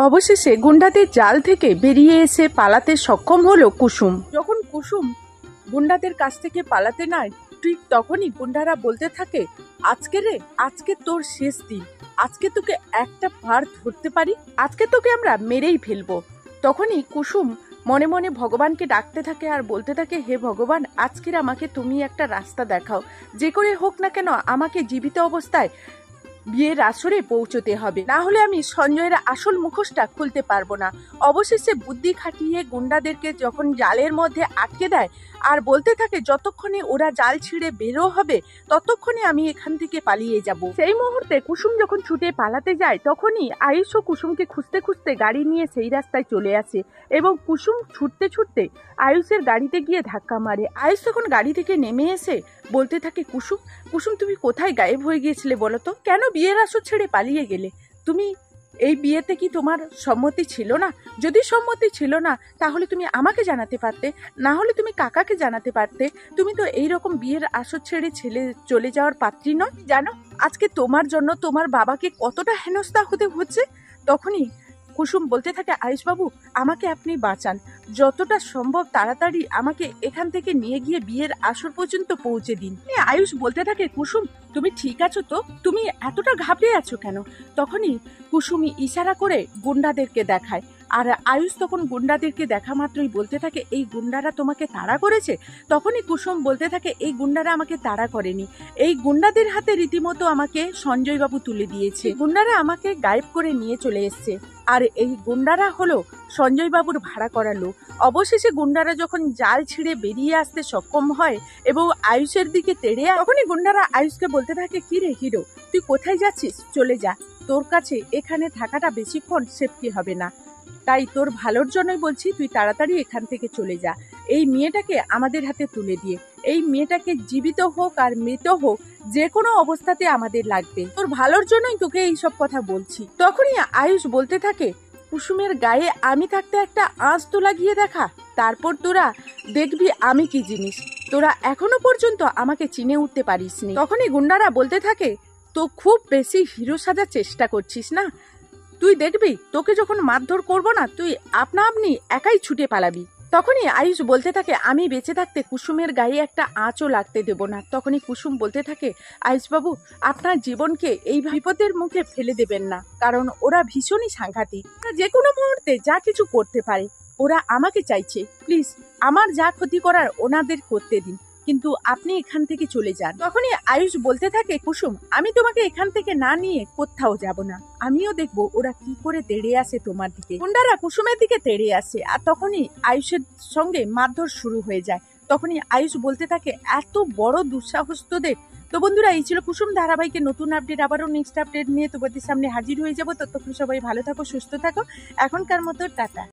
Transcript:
অবশেষে গুন্ডাদের জাল থেকে বেরিয়ে এসে পালাতে সক্ষম হলো কুসুম। যখন কুসুম গুন্ডাদের কাছ থেকে পালাতে নেয়, ঠিক তখনই গুন্ডারা বলতে থাকে, আজকে তোর শেষ দিন, আজকে তোকে একটা বার ধরতে পারি, আজকে তোকে আমরা মেরেই ফেলবো। তখনই কুসুম মনে মনে ভগবানকে ডাকতে থাকে আর বলতে থাকে, হে ভগবান, আজকের আমাকে তুমি একটা রাস্তা দেখাও, যে করে হোক না কেন আমাকে জীবিত অবস্থায় বিয়ের আসরে পৌঁছতে হবে, না হলে আমি সঞ্জয়ের আসল মুখোশটা খুলতে পারবো না। অবশেষে বুদ্ধি খাটিয়ে গুন্ডাদেরকে যখন জালের মধ্যে আটকে দেয় আর বলতে থাকে, যতক্ষণে ওরা জাল ছিঁড়ে বেরো হবে ততক্ষণে আমি এখান থেকে পালিয়ে যাব। সেই মুহূর্তে কুসুম যখন ছুটে পালাতে যায়, তখনই আয়ুষ ও কুসুমকে খুঁজতে খুঁজতে গাড়ি নিয়ে সেই রাস্তায় চলে আসে এবং কুসুম ছুটতে ছুটতে আয়ুষের গাড়িতে গিয়ে ধাক্কা মারে। আয়ুষ তখন গাড়ি থেকে নেমে এসে বলতে থাকে, কুসুম তুমি কোথায় গায়েব হয়ে গিয়েছিলে বলো তো? কেন বিয়ের আসর ছেড়ে পালিয়ে গেলে? তুমি এই বিয়েতে কি তোমার সম্মতি ছিল না? যদি সম্মতি ছিল না তাহলে তুমি আমাকে জানাতে পারতে, না হলে তুমি কাকাকে জানাতে পারতে। তুমি তো এইরকম বিয়ের আসর ছেড়ে চলে যাওয়ার পাত্রী নয়। জানো আজকে তোমার জন্য তোমার বাবাকে কতটা হেনস্থা হতে হচ্ছে। তখনই কুসুম বলতে থাকে, আয়ুষবাবু আমাকে আপনি বাঁচান, যতটা সম্ভব তাড়াতাড়ি আমাকে এখান থেকে নিয়ে গিয়ে বিয়ের আসর পর্যন্ত পৌঁছে দিন। আয়ুষ বলতে থাকে, কুসুম তুমি ঠিক আছো তো? তুমি এতটা ঘাবড়ে আছো কেন? তখনই কুসুমি ইশারা করে গুন্ডাদেরকে দেখায় আর আয়ুষ তখন গুন্ডাদেরকে দেখা মাত্রই বলতে থাকে, এই গুন্ডারা তোমাকে তাড়া করেছে? তখনই কুসুম বলতে থাকে, এই গুন্ডারা আমাকে তাড়া করেনি, এই গুন্ডাদের হাতে রীতিমতো আমাকে সঞ্জয়বাবু তুলে দিয়েছে। গুন্ডারা আমাকে গায়েব করে নিয়ে চলে এসছে আর এই গুন্ডারা হলো সঞ্জয়বাবুর ভাড়া করা লোক। অবশেষে গুন্ডারা যখন জাল ছিঁড়ে বেরিয়ে আসতে সক্ষম হয় এবং আয়ুষের দিকে তেড়ে, তখনই গুন্ডারা আয়ুষকে বলতে থাকে, কি রে হিরো, তুই কোথায় যাচ্ছিস? চলে যা, তোর কাছে এখানে থাকাটা বেশিক্ষণ সেফটি হবে না, তাই তোর ভালোর জন্যই বলছি, তুই তাড়াতাড়ি এখান থেকে চলে যা। এই মেয়েটাকে আমাদের হাতে তুলে দিয়ে, এই মেয়েটাকে জীবিত হোক আর মৃত হোক যে কোনো অবস্থাতে আমাদের লাগবে, তোর ভালোর জন্যই তোকে এইসব কথা বলছি। তখনই আয়ুষ বলতে থাকে, কুসুমের গায়ে আমি থাকতে একটা আঁচ তো লাগিয়ে দেখা, তারপর তোরা দেখবি আমি কি জিনিস। তোরা এখনো পর্যন্ত আমাকে চিনে উঠতে পারিসনি। তখনই গুন্ডারা বলতে থাকে, তো খুব বেশি হিরো সাজার চেষ্টা করছিস না? তুই দেখবি তোকে যখন মারধর করবো না, তুই আপনা আপনি একাই ছুটে পালাবি। তখনই আয়ুষ বলতে থাকে, আমি বেঁচে থাকতে কুসুমের গায়ে একটা আঁচও লাগতে দেব না। তখনই কুসুম বলতে থাকে, আয়ুষবাবু আপনার জীবনকে এই বিপদের মুখে ফেলে দেবেন না, কারণ ওরা ভীষণই সাংঘাতিক, যে কোনো মুহূর্তে যা কিছু করতে পারে। ওরা আমাকে চাইছে, প্লিজ আমার যা ক্ষতি করার ওনাদের করতে দিন, কিন্তু আপনি এখান থেকে চলে যান। তখনই আয়ুষ বলতে থাকে, কুসুম আমি তোমাকে এখান থেকে না নিয়ে কোথাও যাব না, আমিও দেখবো ওরা কি করে তেড়ে আসে তোমার দিকে। গুন্ডারা কুসুমের দিকে তেড়ে আসে আর তখনই আয়ুষের সঙ্গে মারধর শুরু হয়ে যায়। তখনই আয়ুষ বলতে থাকে, এত বড় দুঃসাহস তোদের। তো বন্ধুরা, এই ছিল কুসুম ধারাবাহিকের নতুন আপডেট। আবারও নেক্সট আপডেট নিয়ে তোমাদের সামনে হাজির হয়ে যাবো। ততক্ষণ সবাই ভালো থাকো, সুস্থ থাকো। এখনকার মতো টাটা।